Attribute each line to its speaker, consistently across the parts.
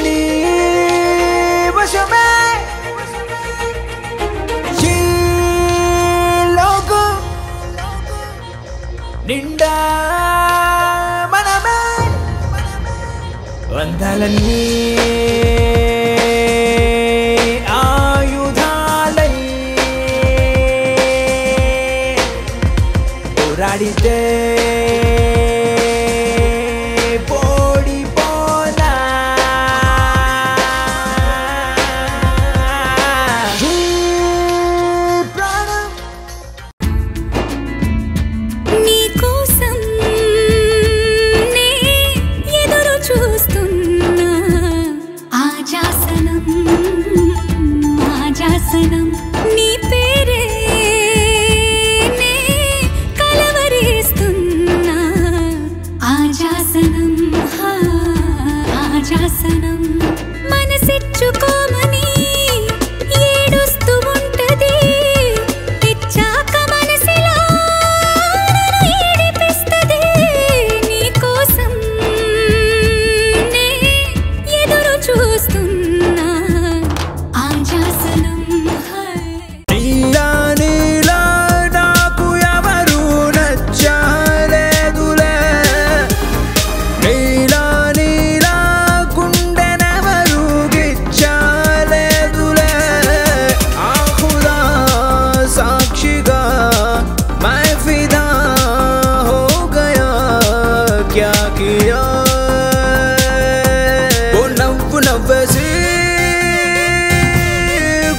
Speaker 1: నీ వశమే ఈ లోకం నిండా మనమే వందలన్నీ ఆయుధాలై పోరాడితే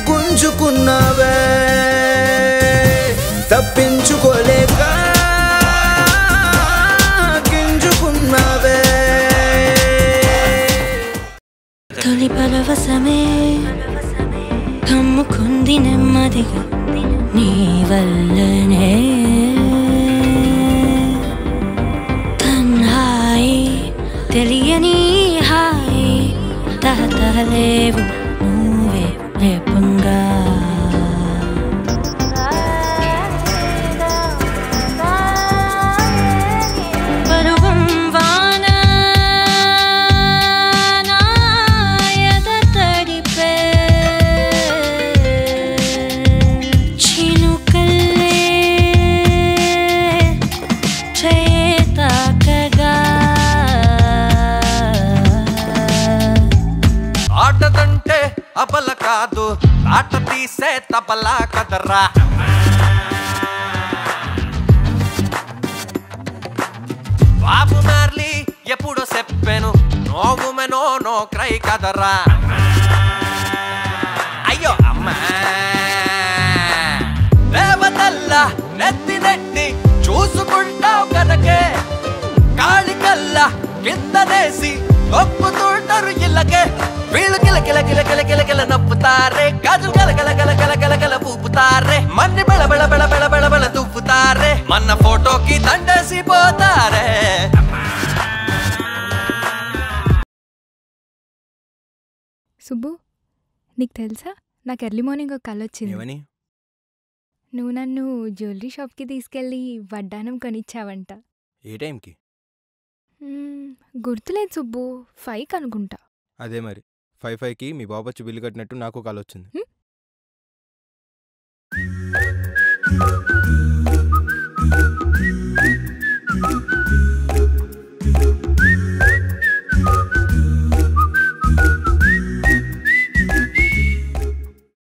Speaker 1: గుంజుకున్నావే తప్పించుకోలేక గింజుకున్నావే
Speaker 2: తొలి పరవశమే కమ్ముకుంది నెమ్మదిగా నీ వల్లనే తన్హాయి తెలియని హాయి తహతహలేవు నువ్వే రేపంగా పరువం వాన నాయద తడిపే చినుకల్లే చేతాకగా
Speaker 3: ఆటదంటే అబల కాదు ఆట తీసే తబలా కదరా బాబు మార్లీ ఎప్పుడో చెప్పాను నోవు మెనో నో క్రై కదరా అయ్యో అమ్మా దేవతల్లా నెత్తి నెట్టి చూసుకుంటావు కనుకే కాళికల్లా కిందనేసి ఒప్పుతుంటారు ఇళ్ళకే వీళ్ళు కిల కిల కిల కిల కిల కిల నప్పుతారే గాజులు గల గల గల గల గల గల పూపుతారే మన్ని బెళ బెళ బెళ బెళ బెళ బెళ తుప్పుతారే మన ఫోటోకి దండేసి పోతారే
Speaker 4: సుబ్బు నీకు తెలుసా నాకు ఎర్లీ మార్నింగ్ ఒక కళ వచ్చింది నువ్వు నన్ను జ్యువెలరీ షాప్కి తీసుకెళ్ళి వడ్డానం కొనిచ్చావంట
Speaker 5: ఏ టైంకి
Speaker 4: గుర్తులేదు సుబ్బు 5కి అనుకుంటా
Speaker 5: అదే మరి 5కి మీ బాబు వచ్చి బిల్లు కట్టినట్టు నాకు కాల్ వచ్చింది